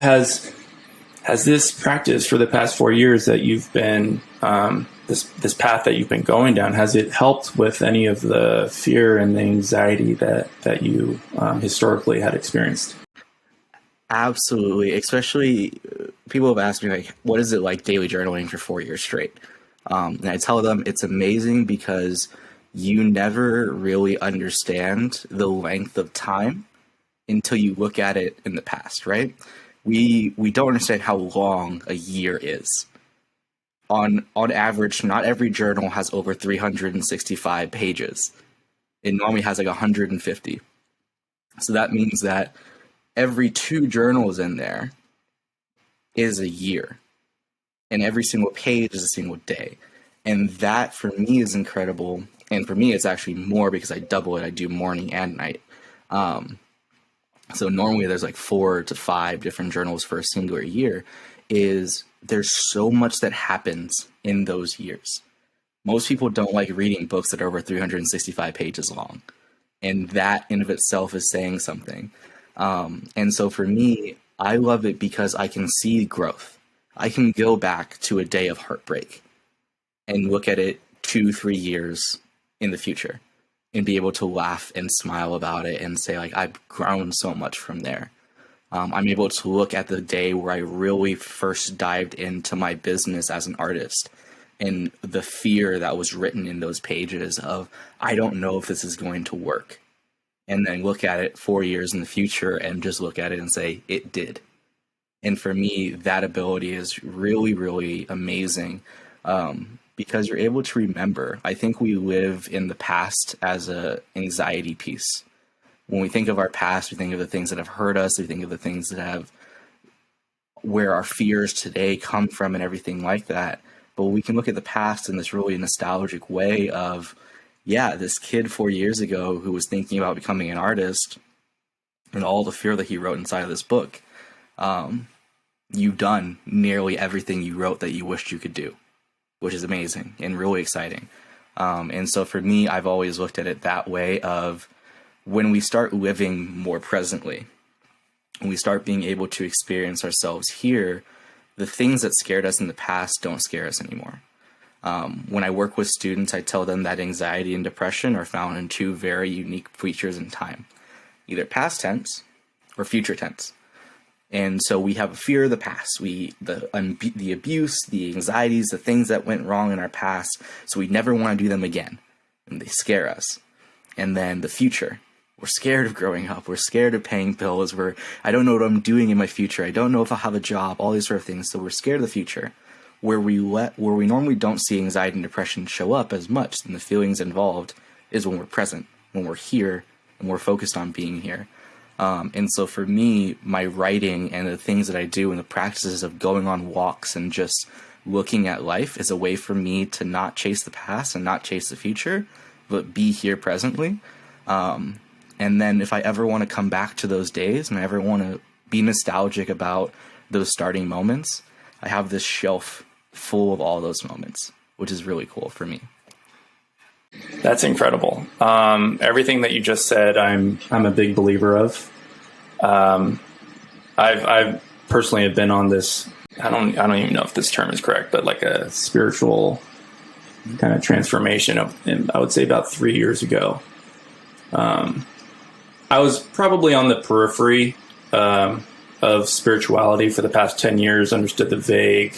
Has this practice for the past 4 years that you've been this path that you've been going down, has it helped with any of the fear and the anxiety that you historically had experienced? Absolutely. Especially people have asked me, like, what is it like daily journaling for 4 years straight? And I tell them it's amazing because you never really understand the length of time until you look at it in the past, right? We don't understand how long a year is. On average, not every journal has over 365 pages. It normally has like 150. So that means that every 2 journals in there is a year, and every single page is a single day. And that for me is incredible. And for me, it's actually more because I double it. I do morning and night. So normally there's like 4 to 5 different journals for a singular year. There's so much that happens in those years. Most people don't like reading books that are over 365 pages long. And that in of itself is saying something. And so for me, I love it because I can see growth. I can go back to a day of heartbreak and look at it 2-3 years in the future and be able to laugh and smile about it and say, like, I've grown so much from there. I'm able to look at the day where I really first dived into my business as an artist and the fear that was written in those pages of, I don't know if this is going to work. And then look at it 4 years in the future and just look at it and say, it did. And for me, that ability is really, really amazing because you're able to remember. I think we live in the past as a anxiety piece. When we think of our past, we think of the things that have hurt us. We think of the things that have where our fears today come from and everything like that. But we can look at the past in this really nostalgic way of, yeah, this kid 4 years ago who was thinking about becoming an artist and all the fear that he wrote inside of this book, you've done nearly everything you wrote that you wished you could do, which is amazing and really exciting. And so for me, I've always looked at it that way of when we start living more presently, when we start being able to experience ourselves here, the things that scared us in the past don't scare us anymore. When I work with students, I tell them that anxiety and depression are found in 2 very unique features in time, either past tense or future tense. And so we have a fear of the past, the abuse, the anxieties, the things that went wrong in our past, so we never want to do them again, and they scare us. And then the future, we're scared of growing up, we're scared of paying bills, I don't know what I'm doing in my future, I don't know if I'll have a job, all these sort of things, so we're scared of the future. Where we normally don't see anxiety and depression show up as much, and the feelings involved is when we're present, when we're here, and we're focused on being here. And so for me, my writing and the things that I do and the practices of going on walks and just looking at life is a way for me to not chase the past and not chase the future, but be here presently. And then if I ever want to come back to those days and I ever want to be nostalgic about those starting moments, I have this shelf full of all those moments, which is really cool for me. That's incredible. Everything that you just said, I'm a big believer of. I've personally have been on this. I don't even know if this term is correct, but like a spiritual kind of transformation I would say about 3 years ago. I was probably on the periphery of spirituality for the past 10 years, understood the vague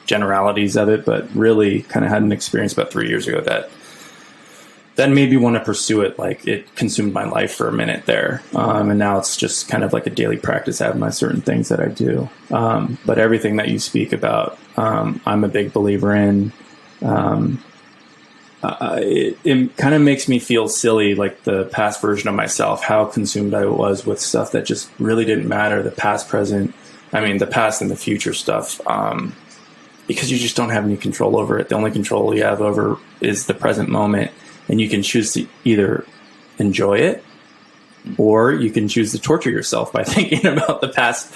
generalities of it, but really kind of had an experience about 3 years ago that made me want to pursue it. Like, it consumed my life for a minute there. And now it's just kind of like a daily practice. I have my certain things that I do. But everything that you speak about, I'm a big believer in. It kind of makes me feel silly, like the past version of myself, how consumed I was with stuff that just really didn't matter. The past and the future stuff, because you just don't have any control over it. The only control you have over is the present moment, and you can choose to either enjoy it or you can choose to torture yourself by thinking about the past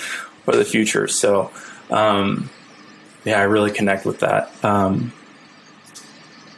or the future. So, I really connect with that.